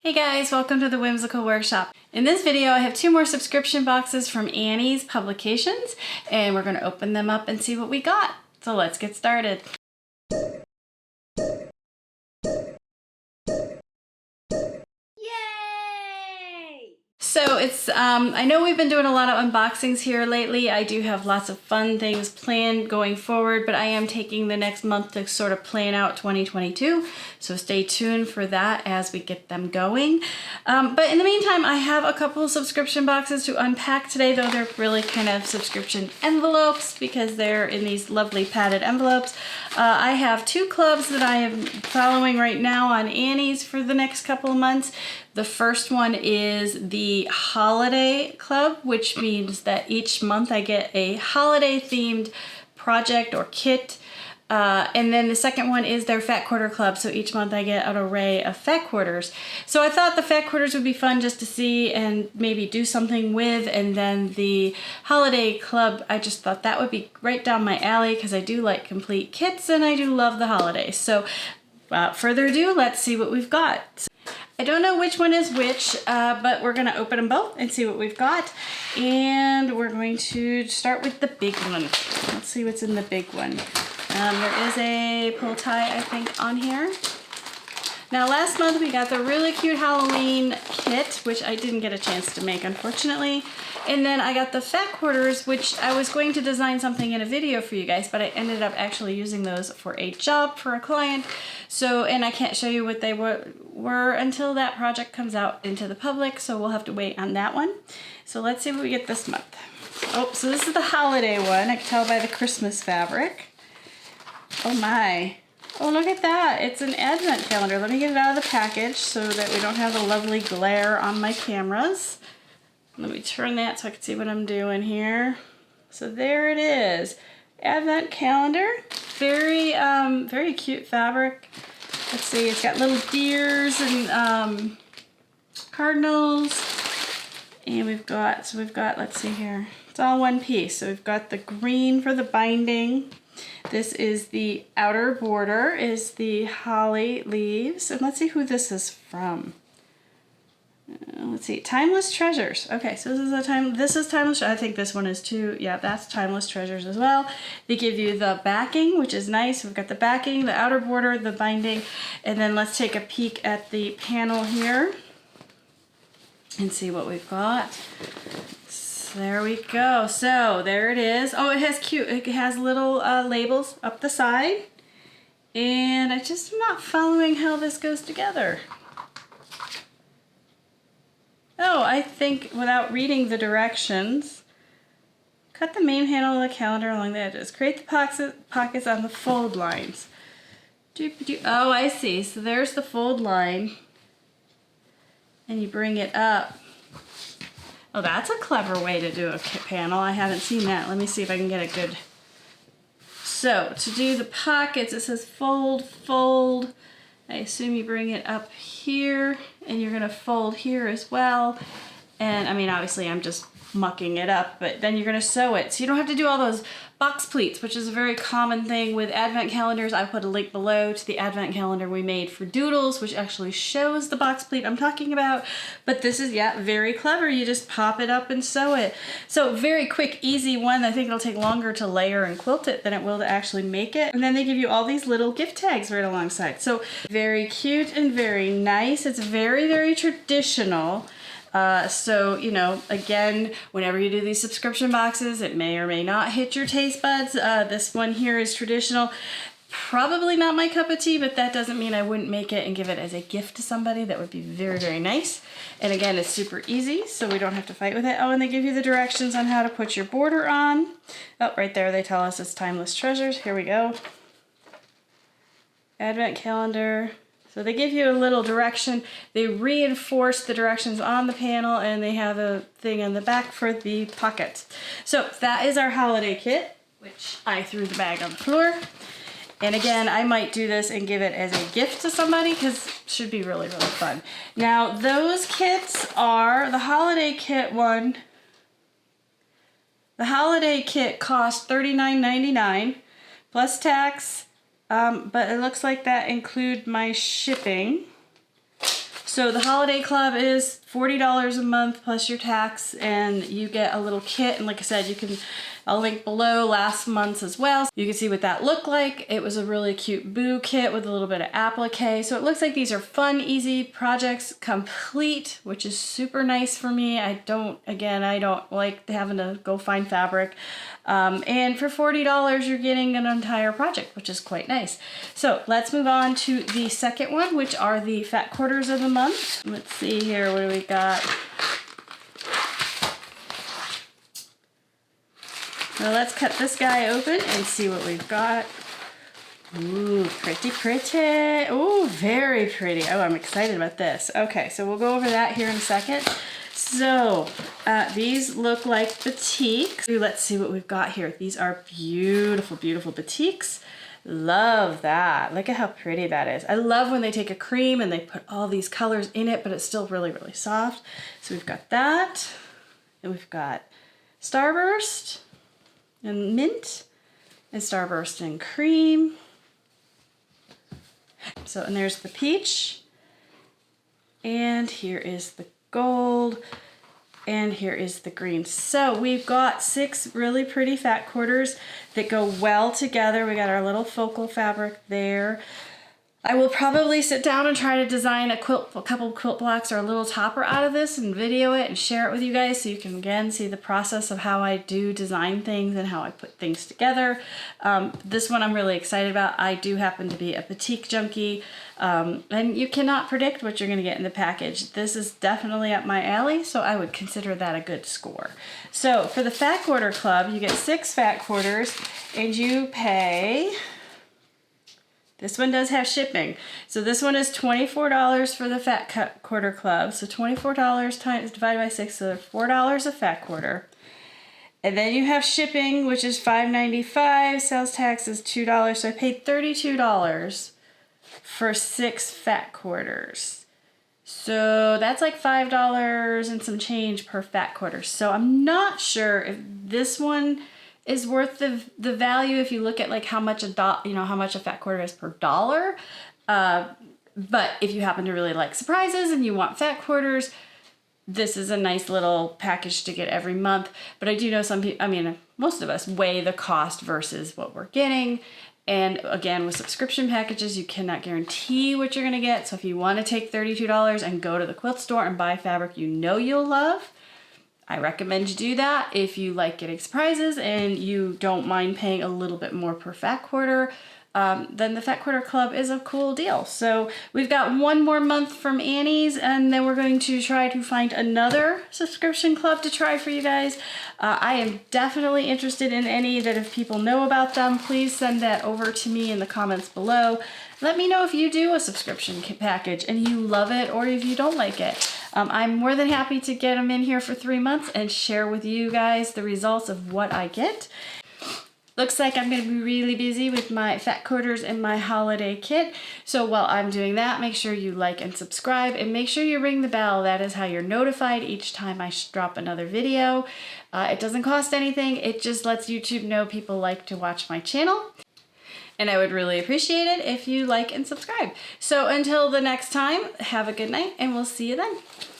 Hey guys, welcome to the Whimsical Workshop. In this video, I have two more subscription boxes from Annie's Publications, and we're going to open them up and see what we got. So let's get started. So it's, I know we've been doing a lot of unboxings here lately. I do have lots of fun things planned going forward, but I am taking the next month to sort of plan out 2022. So stay tuned for that as we get them going. But in the meantime, I have a couple of subscription boxes to unpack today, though they're really kind of subscription envelopes because they're in these lovely padded envelopes. I have two clubs that I am following right now on Annie's for the next couple of months. The first one is the Holiday Club, which means that each month I get a holiday themed project or kit. And then the second one is their Fat Quarter Club. So each month I get an array of fat quarters. So I thought the fat quarters would be fun just to see and maybe do something with. And then the Holiday Club, I just thought that would be right down my alley because I do like complete kits and I do love the holidays. So without further ado, let's see what we've got. I don't know which one is which, but we're gonna open them both and see what we've got. And we're going to start with the big one. Let's see what's in the big one. There is a pull tie, I think, on here. Now last month we got the really cute Halloween kit, which I didn't get a chance to make, unfortunately. And then I got the fat quarters, which I was going to design something in a video for you guys, but I ended up actually using those for a job for a client. So, and I can't show you what they were until that project comes out into the public, so we'll have to wait on that one. So let's see what we get this month. Oh, so this is the holiday one. I can tell by the Christmas fabric. Oh my. Oh, look at that. It's an advent calendar. Let me get it out of the package so that we don't have the lovely glare on my cameras. Let me turn that so I can see what I'm doing here. So there it is. Advent calendar. Very, very cute fabric. Let's see, it's got little deers and cardinals. And we've got, let's see here. It's all one piece. So we've got the green for the binding. This is the outer border, is the holly leaves. And let's see who this is from. Let's see, Timeless Treasures. Okay, so this is Timeless. I think this one is too. Yeah, that's Timeless Treasures as well. They give you the backing, which is nice. We've got the backing, the outer border, the binding, and then let's take a peek at the panel here and see what we've got. So there we go. So there it is. Oh, it has little labels up the side, and I just am not following how this goes together. Oh, I think without reading the directions, cut the main handle of the calendar along the edges. Create the pockets on the fold lines. Oh, I see. So there's the fold line. And you bring it up. Oh, that's a clever way to do a panel. I haven't seen that. Let me see if I can get a good... So, to do the pockets, it says fold, fold. I assume you bring it up here and you're gonna fold here as well. And I mean, obviously I'm just mucking it up, but then you're gonna sew it. So you don't have to do all those box pleats, which is a very common thing with advent calendars. I put a link below to the advent calendar we made for Doodles, which actually shows the box pleat I'm talking about. But this is, yeah, very clever. You just pop it up and sew it. So very quick, easy one. I think it'll take longer to layer and quilt it than it will to actually make it. And then they give you all these little gift tags right alongside. So very cute and very nice. It's very, very traditional. So, you know, again, whenever you do these subscription boxes, it may or may not hit your taste buds. This one here is traditional. Probably not my cup of tea, but that doesn't mean I wouldn't make it and give it as a gift to somebody. That would be very, very nice. And again, it's super easy, so we don't have to fight with it. Oh, and they give you the directions on how to put your border on. Oh, right there, they tell us it's Timeless Treasures. Here we go. Advent calendar. So they give you a little direction. They reinforce the directions on the panel, and they have a thing on the back for the pockets. So that is our holiday kit, which I threw the bag on the floor. And again, I might do this and give it as a gift to somebody because it should be really, really fun. Now, those kits are the holiday kit one. The holiday kit cost $39.99 plus tax. But it looks like that includes my shipping. So the Holiday Club is $40 a month plus your tax, and you get a little kit. And like I said, I'll link below last month's as well. You can see what that looked like. It was a really cute boo kit with a little bit of applique. So it looks like these are fun, easy projects, complete, which is super nice for me. I don't like having to go find fabric. And for $40, you're getting an entire project, which is quite nice. So let's move on to the second one, which are the fat quarters of the month. Let's see here, what do we got? Now let's cut this guy open and see what we've got. Ooh, pretty, pretty. Ooh, very pretty. Oh, I'm excited about this. Okay, so we'll go over that here in a second. So these look like batiks. Let's see what we've got here. These are beautiful, beautiful batiks. Love that. Look at how pretty that is. I love when they take a cream and they put all these colors in it, but it's still really, really soft. So we've got that, and we've got Starburst and mint, and Starburst and cream. So, and there's the peach, and here is the gold, and here is the green. So we've got 6 really pretty fat quarters that go well together. We got our little focal fabric there. I will probably sit down and try to design a couple quilt blocks or a little topper out of this and video it and share it with you guys so you can again see the process of how I do design things and how I put things together. This one I'm really excited about. I do happen to be a batik junkie, and you cannot predict what you're going to get in the package. This is definitely up my alley, so I would consider that a good score. So for the Fat Quarter Club, you get 6 fat quarters and you pay... This one does have shipping. So this one is $24 for the Fat Quarter Club. So $24 times divided by 6, so $4 a fat quarter. And then you have shipping, which is $5.95. Sales tax is $2. So I paid $32 for 6 fat quarters. So that's like $5 and some change per fat quarter. So I'm not sure if this one is worth the value if you look at like how much how much a fat quarter is per dollar. But if you happen to really like surprises and you want fat quarters, this is a nice little package to get every month. But I do know some people, most of us weigh the cost versus what we're getting. And again, with subscription packages, you cannot guarantee what you're gonna get. So if you wanna take $32 and go to the quilt store and buy fabric you know you'll love, I recommend you do that. If you like getting surprises and you don't mind paying a little bit more per fat quarter, then the Fat Quarter Club is a cool deal. So we've got one more month from Annie's, and then we're going to try to find another subscription club to try for you guys. I am definitely interested in any that if people know about them, please send that over to me in the comments below. Let me know if you do a subscription package and you love it or if you don't like it. I'm more than happy to get them in here for 3 months and share with you guys the results of what I get. Looks like I'm going to be really busy with my fat quarters and my holiday kit. So while I'm doing that, make sure you like and subscribe and make sure you ring the bell. That is how you're notified each time I drop another video. It doesn't cost anything. It just lets YouTube know people like to watch my channel. And I would really appreciate it if you like and subscribe. So until the next time, have a good night and we'll see you then.